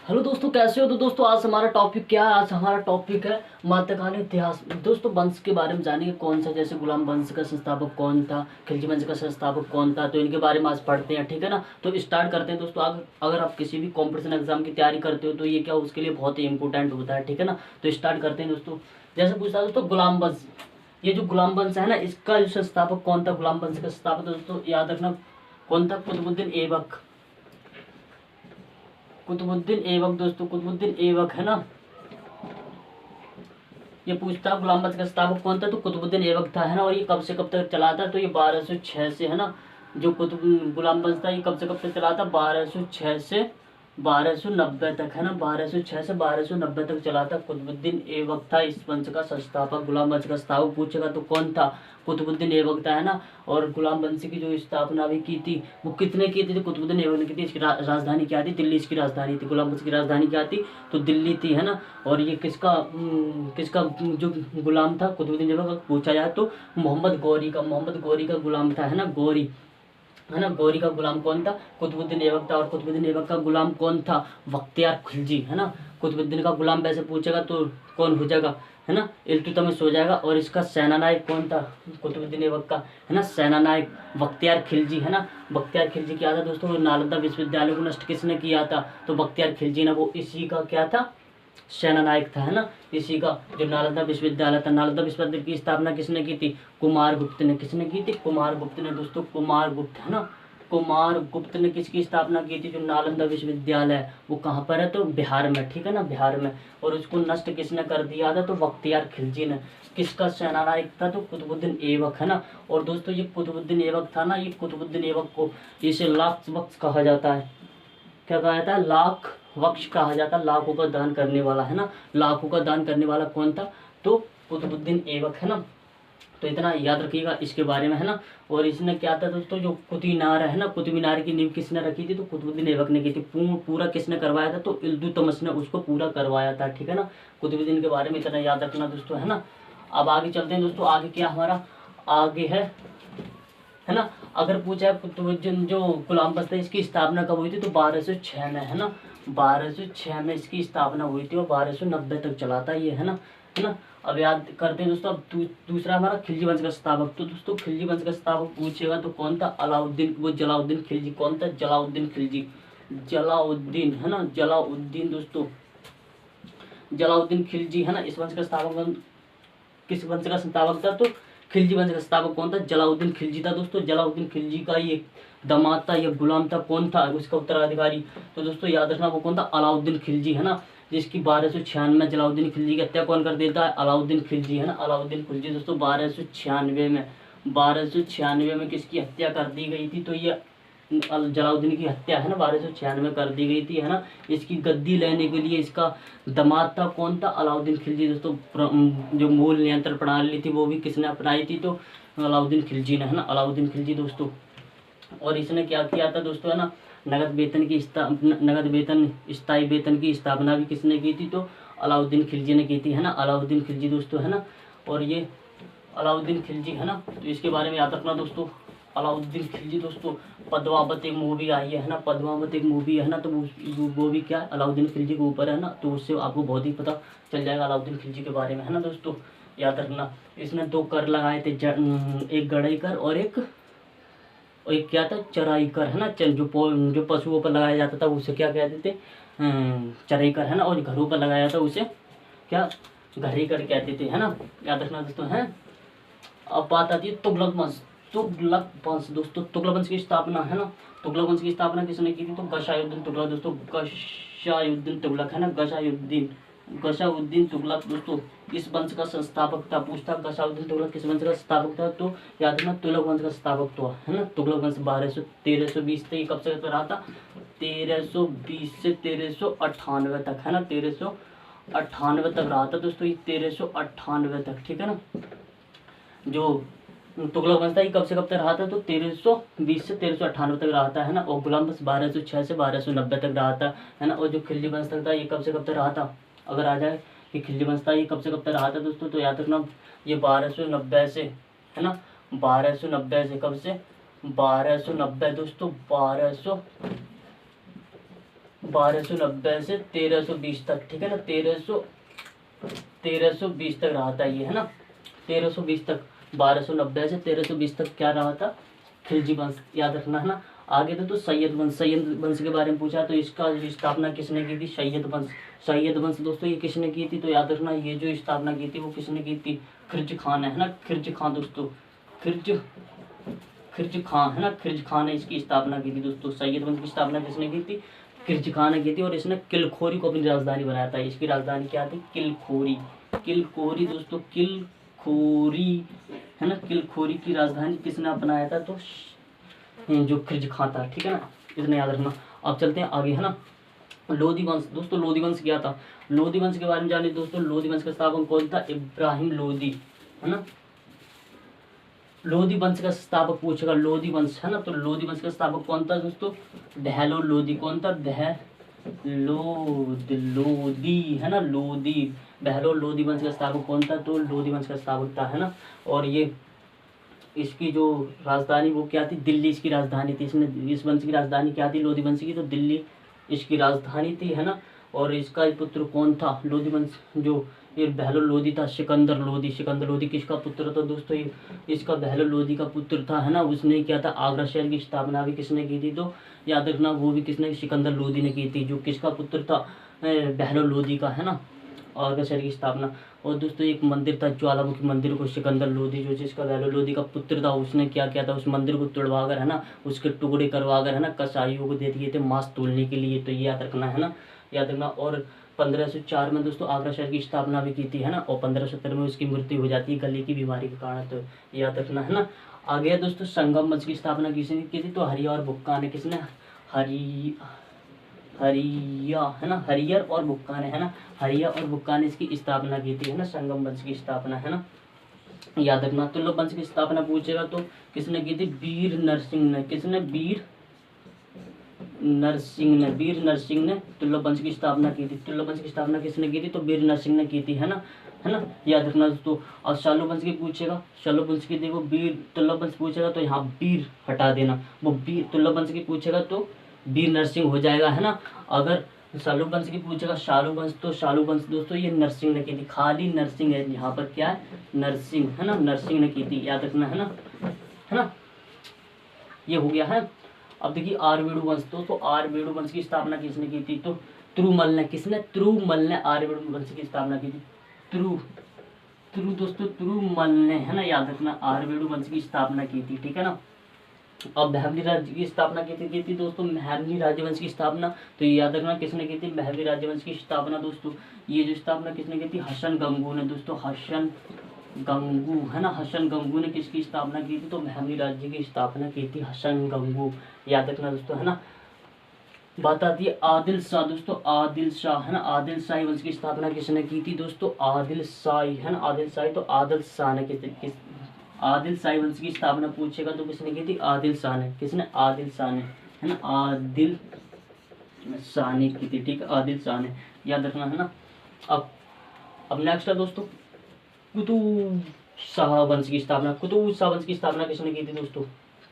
Hello दोस्तों, कैसे हो? तो दोस्तों आज हमारा टॉपिक क्या है? आज हमारा टॉपिक है मध्यकालीन इतिहास। दोस्तों वंश के बारे में जानेंगे, कौन सा, जैसे गुलाम वंश का संस्थापक कौन था, खिलजी वंश का संस्थापक कौन था, तो इनके बारे में आज पढ़ते हैं। ठीक है ना? तो स्टार्ट करते हैं दोस्तों। अगर आप किसी भी कॉम्पिटिशन एग्जाम की तैयारी करते हो तो ये क्या उसके लिए बहुत ही इंपॉर्टेंट होता है। ठीक है ना? तो स्टार्ट करते हैं दोस्तों। जैसे पूछता है दोस्तों गुलाम वंश, ये जो गुलाम वंश है ना, इसका जो संस्थापक कौन था, गुलाम वंश का संस्थापक दोस्तों याद रखना कौन था? कुतुबुद्दीन ऐबक। कुतुबुद्दीन ऐबक दोस्तों, कुतुबुद्दीन ऐबक है ना। ये पूछता है गुलाम वंश का संस्थापक कौन था, तो कुतुबुद्दीन ऐबक था, है ना। और ये कब से कब तक चला था? तो ये 1206 से, है ना। जो कुतुब गुलाम वंश था ये कब से कब तक चला था? 1206 से 1290 तक, है ना। 1206 से 1290 तक चला था। कुतुबुद्दीन ऐबक था इस वंश का संस्थापक। गुलाम वंश का संस्थापक पूछेगा तो कौन था? कुतुबुद्दीन ऐबक था, है ना। और गुलाम वंश की जो स्थापना भी की थी वो कितने की थी? तो कुतुबुद्दीन ऐबक ने की थी। इसकी राजधानी क्या थी? दिल्ली इसकी राजधानी थी। गुलाम वंश की राजधानी क्या थी? तो दिल्ली थी, है ना। और ये किसका जो गुलाम था कुतुबुद्दीन ऐबक का पूछा जाए तो मोहम्मद गौरी का गुलाम था, है ना। गौरी, है ना। गौरी का गुलाम कौन था? कुतुबुद्दीन ऐबक था। और कुतुबुद्दीन ऐबक का गुलाम कौन था? बख्तियार खिलजी, है ना। कुतुबुद्दीन का गुलाम वैसे पूछेगा तो कौन हो जाएगा, है ना? इल्तुतमिश हो जाएगा। और इसका सेनानायक कौन था कुतुबुद्दीन ऐबक का, है ना? सेनानायक बख्तियार खिलजी, है ना। बख्तियार खिलजी क्या था दोस्तों? नालंदा विश्वविद्यालय को नष्ट किसने किया था? तो बख्तियार खिलजी ने, वो इसी का क्या था? सेनानायक था, है ना। इसी का जो नालंदा विश्वविद्यालय था, नालंदा विश्वविद्यालय की स्थापना किसने की थी? कुमारगुप्त ने। किसने की थी? कुमारगुप्त ने दोस्तों, कुमारगुप्त, है ना। कुमारगुप्त ने किसकी स्थापना की थी? जो नालंदा विश्वविद्यालय है वो कहाँ पर है? तो बिहार में, ठीक है ना, बिहार में। और उसको नष्ट किसने कर दिया था? तो बख्तियार खिलजी ने। किसका सेनानायक था? तो कुतुबुद्दीन ऐबक, है ना। और दोस्तों ये कुतुबुद्दीन ऐबक था ना, ये कुतुबुद्दीन ऐबक को इसे लाख वक्त कहा जाता है। क्या कहा जाता है? लाख वक्ष कहा जाता है। लाखों का दान करने वाला, है ना। लाखों का दान करने वाला कौन था? तो कुतुबुद्दीन ऐबक, है ना। तो इतना याद रखिएगा इसके बारे में, है ना। और इसने क्या था दोस्तों, जो कुतुब मीनार है ना, कुतुब मीनार की नींव किसने रखी थी? तो कुतुबुद्दीन ऐबक ने की थी। पूरा किसने करवाया था? तो इल्तुतमिश ने उसको पूरा करवाया था, ठीक है ना। कुतुबुद्दीन के बारे में इतना याद रखना दोस्तों, है ना। अब आगे चलते हैं दोस्तों। आगे क्या हमारा आगे है ना। अगर पूछा है कुतुबुद्दीन जो गुलाम बस्ता इसकी स्थापना कब हुई थी? तो 1206 में, है ना। 1206 में इसकी स्थापना हुई थी और 1290 तक चला था ये, है ना। है ना। अब याद करते हैं दोस्तों। अब दूसरा हमारा खिलजी वंश का स्थापक। तो दोस्तों खिलजी वंश का स्थापक पूछेगा तो कौन था? अलाउद्दीन, वो जलाउद्दीन खिलजी। कौन था? जलाउद्दीन खिलजी। जलाउद्दीन, है ना। जलाउद्दीन दोस्तों, जलाउद्दीन खिलजी, है ना। इस वंश का स्थापक किस वंश का संस्थापक था? तो खिलजी वंश का संस्थापक कौन था? जलाउद्दीन खिलजी था दोस्तों। जलाउद्दीन खिलजी का ये दामाद था, ये गुलाम था, कौन था उसका उत्तराधिकारी? तो दोस्तों याद रखना वो कौन था? अलाउद्दीन खिलजी, है ना। जिसकी 1296 जलाउद्दीन खिलजी की हत्या कौन कर देता है? अलाउद्दीन खिलजी, है ना। अलाउद्दीन खिलजी दोस्तों 1296 में किसकी हत्या कर दी गई थी? तो ये जलाउद्दीन की हत्या, है ना, 1296 कर दी गई थी, है ना। इसकी गद्दी लेने के लिए इसका दामाद था, कौन था? अलाउद्दीन खिलजी दोस्तों। जो मूल नियंत्रण प्रणाली थी वो भी किसने अपनाई थी? तो अलाउद्दीन खिलजी ने, है ना। अलाउद्दीन खिलजी दोस्तों। और इसने क्या किया था दोस्तों, है ना, नगद वेतन स्थायी वेतन की स्थापना भी किसने की थी? तो अलाउद्दीन खिलजी ने की थी, है ना। अलाउद्दीन खिलजी दोस्तों, है ना। और ये अलाउद्दीन खिलजी, है ना, तो इसके बारे में याद रखना दोस्तों। अलाउद्दीन खिलजी दोस्तों, पद्मावत एक मूवी आई है ना, पद्मावत एक मूवी है ना, तो वो भी क्या है? अलाउद्दीन खिलजी के ऊपर है ना। तो उससे आपको बहुत ही पता चल जाएगा अलाउद्दीन खिलजी के बारे में, है ना दोस्तों। याद रखना इसने 2 कर लगाए थे, एक गढ़ई कर और एक क्या था? चराई कर, है ना। जो पशुओं पर लगाया जाता था उसे क्या कहते थे? चराई कर, है ना। और घरों पर लगाया था उसे क्या? घरी कर कहते थे, है ना। याद रखना दोस्तों, है। अब बात आती है तुगलक वंश। तुगलक वंश दोस्तों, तुगलक वंश की स्थापना, है ना। तुगलक वंश की स्थापना किसने की थी? तो गशायुद्दीन तुगलक दोस्तों। गशायुद्दीन तुगलक, है ना। गशाउद्दीन तुगलक दोस्तों इस वंश का संस्थापक था। पूछता गशाउद्दीन तुगलक किस वंश का संस्थापक था? तो याद रखना तुगलक वंश का संस्थापक तो, है ना। तुगलक वंश 1320 से कब से रहा था? 1320 से 1398 तक, है ना। 1398 तक रहा था दोस्तों, ये 1398 तक, ठीक है ना। जो तुगलक वंश था ये कब से कब तक रहा था? तो 1320 से 1398 तक रहा था, है ना। और गुलाम वंश 1206 से 1290 तक रहा था, है ना। और जो खिलजी वंश तक था ये कब से कब तक रहा था? अगर आ जाए कि खिलजी वंश था ये कब से कब तक रहा था दोस्तों, तो याद रखना ये 1290 से, है ना। 1290 से कब से? 1290 दोस्तों, 1200 1290 से 1320 तक, ठीक है ना, 1320 तक रहा था ये, है ना, 1320 तक, 1290 से 1320 तक क्या रहा था, खिलजी वंश, याद रखना है ना। आगे तो सैयद वंश, सैयद वंश के बारे में पूछा, तो इसका स्थापना किसने की थी, सैयद वंश। सैयद वंश दोस्तों ये किसने की थी, तो याद रखना ये जो स्थापना की थी वो किसने की थी, खिरज खान है ना, खिरज खान दोस्तों, खिरज खान है ना, खिरज खान ने इसकी स्थापना की थी दोस्तों। सैयद वंश की स्थापना किसने की थी, खिरज खान ने की थी, और इसने किलखोरी को अपनी राजधानी बनाया था। इसकी राजधानी क्या थी, किलखोरी, किलखोरी दोस्तों, किलखोरी है ना, किलखोरी की राजधानी किसने अपनाया था, तो जो खिरज खां था, ठीक है ना, इसने याद रखना। अब चलते हैं आगे, है ना। लोधी वंश दोस्तों, लोधी वंश क्या था, लोधी वंश के बारे में जानिए दोस्तों। लोधी वंश का स्थापक कौन था, इब्राहिम लोधी, है ना। लोधी वंश का स्थापक पूछेगा, लोधी वंश, है ना, तो लोधी वंश का स्थापक कौन था दोस्तों, बहलोल लोधी। कौन था, लोधी, है ना, लोधी, बहलोल लोधी वंश का स्थापक कौन था, तो लोधी वंश का स्थापक था, है ना। और ये इसकी जो राजधानी वो क्या थी, दिल्ली इसकी राजधानी थी। इसने, इस वंश की राजधानी क्या थी, लोधी वंश की, तो दिल्ली इसकी राजधानी थी, है ना। और इसका पुत्र कौन था, लोधी वंश जो ये बहलोल लोधी था, सिकंदर लोधी। सिकंदर लोधी किसका पुत्र था दोस्तों, ये इसका बहलोल लोधी का पुत्र था, है ना। उसने क्या था, आगरा शहर की स्थापना भी किसने की थी, तो याद रखना वो भी किसने, सिकंदर लोधी ने की थी, जो किसका पुत्र था, बहलोल लोधी का, है ना, आगरा शहर की स्थापना। और दोस्तों एक मंदिर था, ज्वालामुखी मंदिर को सिकंदर लोधी, जो जिसका बहलोल लोधी का पुत्र था, उसने क्या किया था, उस मंदिर को तुड़वा कर, है ना, उसके टुकड़े करवा कर, है ना, कसाईयों को दे दिए थे मांस तोलने के लिए। तो ये याद रखना, है ना, याद रखना। और 1504 में दोस्तों आगरा शहर की स्थापना भी की थी, है ना। और 1570 में उसकी मृत्यु हो जाती है गले की बीमारी के कारण, तो याद रखना, है ना। आगे दोस्तों संगम वंश की स्थापना किसने की थी, तो हरिया और बुक्का ने, किसने, हरिया, है ना, हरियर और बुक्का ने, है ना, हरिया और बुक्का ने इसकी स्थापना की थी, है ना, संगम वंश की स्थापना, है ना, याद रखना। तुल्लभ वंश की स्थापना पूछेगा तो किसने की थी, वीर नरसिंह ने। किसने, वीर नरसिंह ने, वीर नरसिंह ने तुल्लभ वंश की स्थापना की थी। तुल्लभ वंश की स्थापना किसने की थी, तो वीर नरसिंह ने की थी, है ना, याद रखना दोस्तों। और शालू वंश की पूछेगा, शालू वंश की देखो, वीर, तुल्लभ वंश पूछेगा तो यहाँ वीर हटा देना, वो वीर, तुल्लभ वंश की पूछेगा तो वीर नरसिंह हो जाएगा, है ना। अगर शालू वंश की पूछेगा, शालू वंश, तो शालू वंश दोस्तों ये नरसिंह ने की थी, खाली नरसिंह है यहाँ पर, क्या है, नरसिंह, है ना, नरसिंह ने की थी, याद रखना, है ना, ये हो गया है। अब देखिए आरवेणु वंश, तो आरवेणु वंश की स्थापना किसने की थी, तो त्रुमल ने। किसने, त्रुमल ने आरवेणु वंश की स्थापना की थी। दोस्तों त्रुमल ने, है ना, याद रखना, आरवेणु वंश की स्थापना की थी, ठीक है ना। अब महवली राज्य की स्थापना की थी दोस्तों, महवली राजवंश की स्थापना, तो ये याद रखना किसने की थी, महवली राजवंश की स्थापना दोस्तों। ये जो स्थापना किसने की थी, हसन गंगू ने दोस्तों, हसन गंगू, है ना, हसन गंगू ने किसकी स्थापना की थी, तो महवली राज्य की स्थापना की थी हसन गंगू, याद रखना दोस्तों, है ना। बात आती है आदिल शाह दोस्तों, आदिल शाह, है ना, आदिल शाही वंश की स्थापना किसने की थी दोस्तों, आदिल शाही, है ना, आदिल शाही, तो आदिल शाह ने आदिल शाही वंश की स्थापना पूछेगा तो किसने की थी, आदिल शाह ने। किसने, आदिल शाह ने, है ना, आदिल शाह ने की थी, ठीक है, आदिल शाह ने, याद रखना, है ना। अब नेक्स्ट है दोस्तों कुतुब शाह वंश की स्थापना। कुतुब शाह वंश की स्थापना किसने की थी दोस्तों,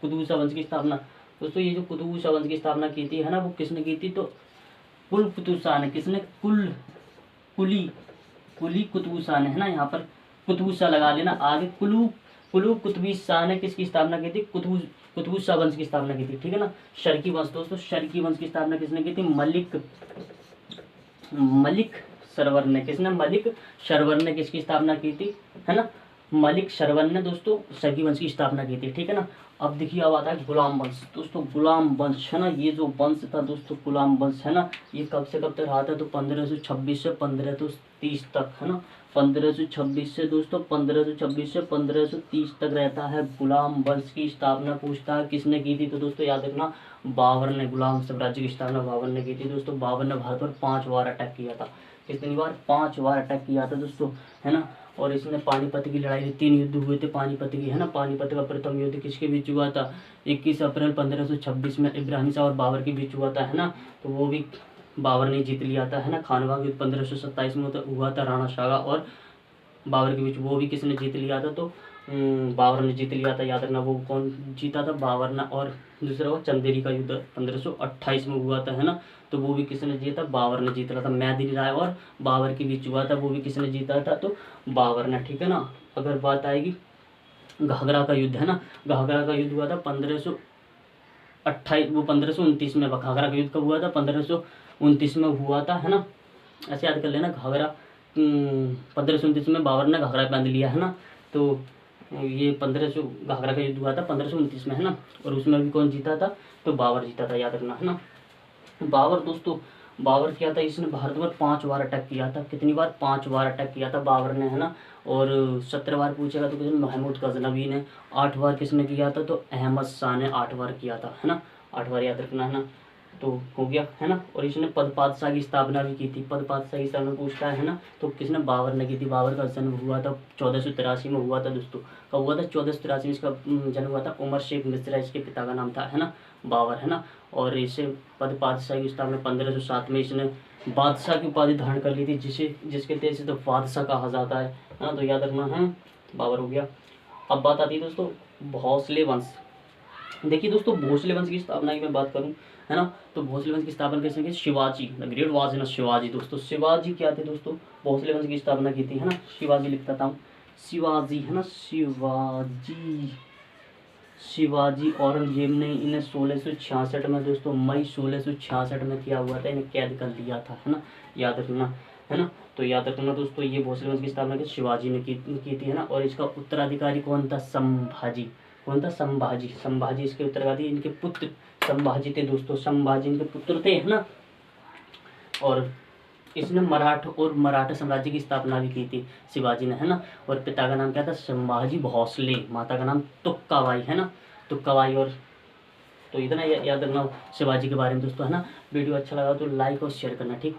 कुतुब शाह वंश की स्थापना दोस्तों, ये जो कुतुब शाह वंश की स्थापना की थी, है ना, वो किसने की थी, तो कुल कुतुब शाह ने। किसने, कुली कुतुब शाह ने, है ना, यहाँ पर कुतुब शाह लगा लेना। आगे कुलू कुतुब शाह ने किसकी स्थापना की थी, कुतुब शाह वंश की स्थापना की थी, ठीक है ना। शर्की वंश दोस्तों, शर्की वंश की स्थापना किसने की थी, मलिक सरवर ने। किसने, मलिक सरवर ने किसकी स्थापना की थी, है ना, मलिक सरवर ने दोस्तों शर्की वंश की स्थापना की थी, ठीक है ना। अब देखिए अब आता है गुलाम वंश दोस्तों, गुलाम वंश, है ना, ये जो वंश था दोस्तों गुलाम वंश, है ना, ये कब से कब तक रहा था, तो 1526 से 1530 तक, है ना, 1526 से दोस्तों 1526 से 1530 तक रहता है। गुलाम वंश की स्थापना पूछता है किसने की थी, तो दोस्तों याद रखना बाबर ने, गुलाम साम्राज्य की स्थापना बाबर ने की थी दोस्तों। बाबर ने भारत पर 5 बार अटैक किया था, कितनी बार, 5 बार अटैक किया था दोस्तों, है ना। और इसने पानीपत की लड़ाई, 3 युद्ध हुए थे पानीपत की, है ना। पानीपत का प्रथम युद्ध किसके बीच हुआ था, 21 अप्रैल 1526 में इब्राहिम शाह और बाबर के बीच हुआ था, है ना, तो वो भी बाबर ने जीत लिया था, है ना। खानवा युद्ध 1527 में हुआ था, राणा शाह और बाबर के बीच, वो भी किसने जीत लिया था, तो बाबर ने जीत लिया था, याद रखना। वो कौन जीता था? बाबर ने। और दूसरा वो चंदेरी का युद्ध 1528 में हुआ था, है ना। तो वो भी किसने जीता? बाबर ने जीता था। मैदिनी राय और बाबर के बीच हुआ था, वो भी किसने जीता था? तो बाबर ने, ठीक है ना। अगर बात आएगी घाघरा का युद्ध, है ना, घाघरा का युद्ध हुआ था 1528, वो 1529 में। घाघरा का युद्ध कब हुआ था? 1529 में हुआ था, है ना। ऐसे याद कर लेना। घाघरा 1529 में बाबर ने घाघरा बांध लिया, है ना। तो ये 1500 घाघरा का युद्ध हुआ था 1529 में, है ना। और उसमें भी कौन जीता था? तो बाबर जीता था, याद रखना, है ना। बाबर दोस्तों, बाबर क्या था, इसने भारत पर 5 बार अटैक किया था। कितनी बार? 5 बार अटैक किया था बाबर ने, है ना। और 17 बार पूछेगा तो किसने? महमूद गजनवी ने। 8 बार किसने किया था? तो अहमद शाह ने 8 बार किया था, है ना। 8 बार याद रखना, है ना। तो हो गया, है ना। और इसने पद पातशाह की स्थापना भी की थी। पद पातशाह की स्थापना पूछता है ना, तो किसने? बाबर ने की थी। बाबर का जन्म हुआ था 1483 में हुआ था दोस्तों। कब हुआ था? 1483 में इसका जन्म हुआ था। उमर शेख मिश्रा इसके पिता का नाम था, है ना, बाबर, है ना। और इसे पद पातशाह की स्थापना 1507 में इसने बादशाह की उपाधि धारण कर ली थी, जिसके तेज से तो बादशाह कहा जाता है ना। तो याद रखना है, बाबर हो गया। अब बात आती है दोस्तों भोसले वंश। देखिए दोस्तों, भोसले वंश की स्थापना की मैं बात करूं, है ना, तो भोसले वंश की स्थापना कैसे की? शिवाजी द ग्रेट वाज ना, शिवाजी दोस्तों। शिवाजी क्या थे दोस्तों? भोसले वंश की स्थापना की थी, है ना। शिवाजी लिखता था शिवाजी, है ना, शिवाजी। शिवाजी औरंगजेब ने इन्हें 1666 में दोस्तों, मई 1666 में क्या हुआ था? इन्हें कैद कर लिया था, है ना। याद रखना, है ना। तो याद रखना दोस्तों, ये भोसले वंश की स्थापना की शिवाजी ने की थी, है ना। और इसका उत्तराधिकारी कौन था? संभाजी। कौन था? संभाजी। संभाजी इसके उत्तराधिकारी, इनके पुत्र संभाजी थे दोस्तों। संभाजी इनके पुत्र थे, है ना। और इसने मराठा साम्राज्य की स्थापना भी की थी शिवाजी ने, है ना। और पिता का नाम क्या था? संभाजी भोसले। माता का नाम तुक्काबाई, है ना, तुक्काबाई। और तो इतना याद रखना शिवाजी के बारे में दोस्तों, है ना। वीडियो अच्छा लगा तो लाइक और शेयर करना, ठीक।